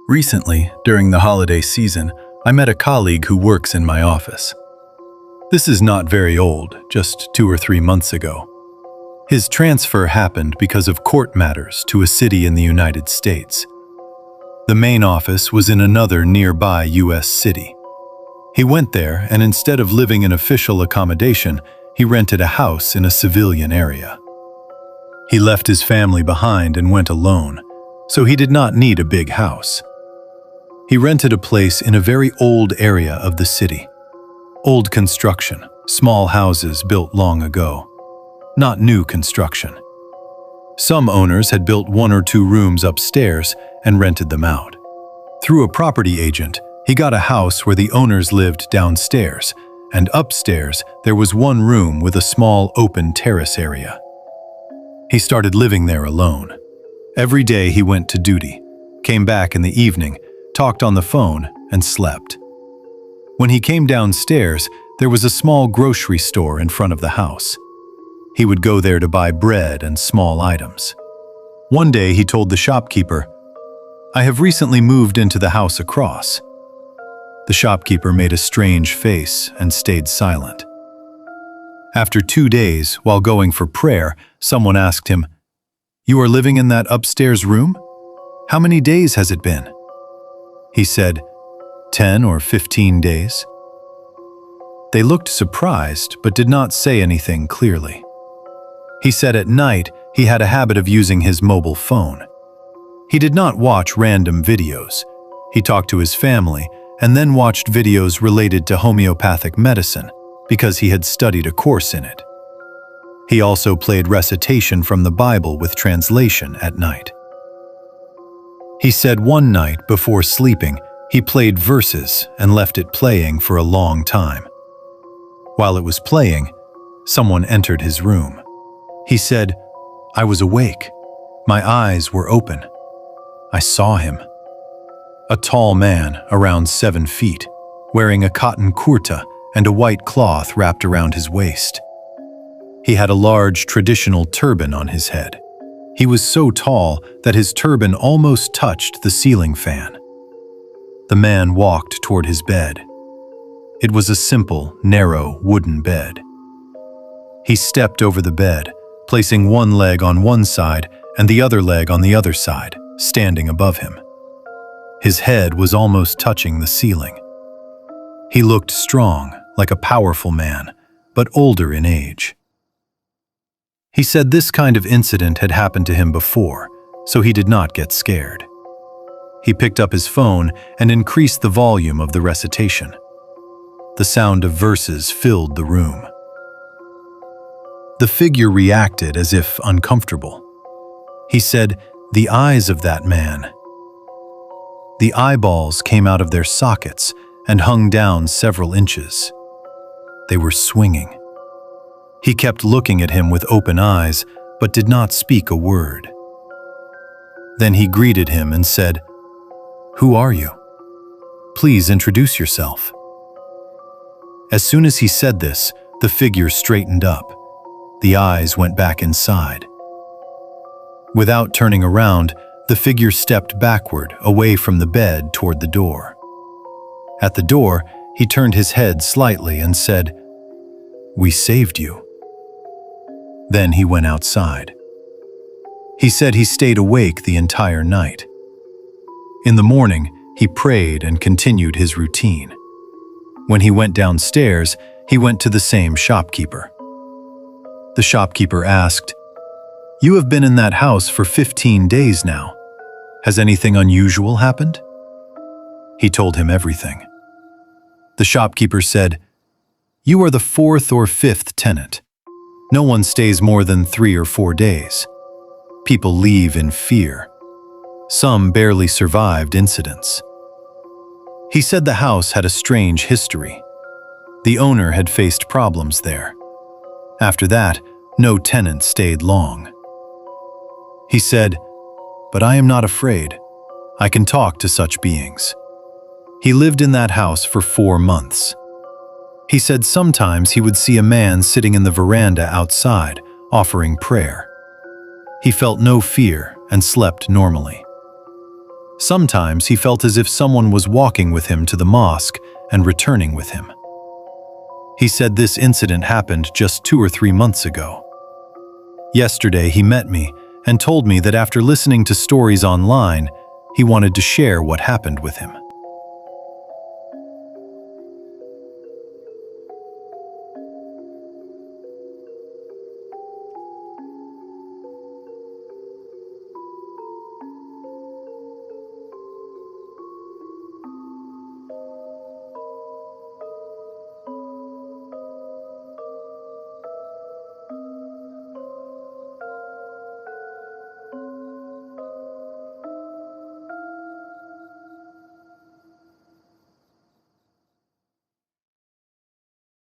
Recently, during the holiday season, I met a colleague who works in my office. This is not very old, just 2 or 3 months ago. His transfer happened because of court matters to a city in the United States. The main office was in another nearby U.S. city. He went there, and instead of living in official accommodation, he rented a house in a civilian area. He left his family behind and went alone, so he did not need a big house. He rented a place in a very old area of the city. Old construction, small houses built long ago. Not new construction. Some owners had built 1 or 2 rooms upstairs and rented them out. Through a property agent, he got a house where the owners lived downstairs, and upstairs there was 1 room with a small open terrace area. He started living there alone. Every day he went to duty, came back in the evening, talked on the phone, and slept. When he came downstairs, there was a small grocery store in front of the house. He would go there to buy bread and small items. One day he told the shopkeeper, "I have recently moved into the house across." The shopkeeper made a strange face and stayed silent. After 2 days, while going for prayer, someone asked him, "You are living in that upstairs room? How many days has it been?" He said, 10 or 15 days. They looked surprised but did not say anything clearly. He said at night he had a habit of using his mobile phone. He did not watch random videos. He talked to his family and then watched videos related to homeopathic medicine because he had studied a course in it. He also played recitation from the Bible with translation at night. He said one night before sleeping, he played verses and left it playing for a long time. While it was playing, someone entered his room. He said, "I was awake. My eyes were open. I saw him. A tall man, around 7 feet, wearing a cotton kurta and a white cloth wrapped around his waist. He had a large traditional turban on his head. He was so tall that his turban almost touched the ceiling fan. The man walked toward his bed. It was a simple, narrow, wooden bed. He stepped over the bed, placing one leg on one side and the other leg on the other side, standing above him. His head was almost touching the ceiling. He looked strong, like a powerful man, but older in age. He said this kind of incident had happened to him before, so he did not get scared. He picked up his phone and increased the volume of the recitation. The sound of verses filled the room. The figure reacted as if uncomfortable. He said, "The eyes of that man." The eyeballs came out of their sockets and hung down several inches. They were swinging. He kept looking at him with open eyes, but did not speak a word. Then he greeted him and said, "Who are you? Please introduce yourself." As soon as he said this, the figure straightened up. The eyes went back inside. Without turning around, the figure stepped backward, away from the bed toward the door. At the door, he turned his head slightly and said, "We saved you." Then he went outside. He said he stayed awake the entire night. In the morning, he prayed and continued his routine. When he went downstairs, he went to the same shopkeeper. The shopkeeper asked, "You have been in that house for 15 days now. Has anything unusual happened?" He told him everything. The shopkeeper said, "You are the 4th or 5th tenant. No one stays more than 3 or 4 days. People leave in fear. Some barely survived incidents." He said the house had a strange history. The owner had faced problems there. After that, no tenant stayed long. He said, "But I am not afraid. I can talk to such beings." He lived in that house for 4 months. He said sometimes he would see a man sitting in the veranda outside, offering prayer. He felt no fear and slept normally. Sometimes he felt as if someone was walking with him to the mosque and returning with him. He said this incident happened just 2 or 3 months ago. Yesterday he met me and told me that after listening to stories online, he wanted to share what happened with him.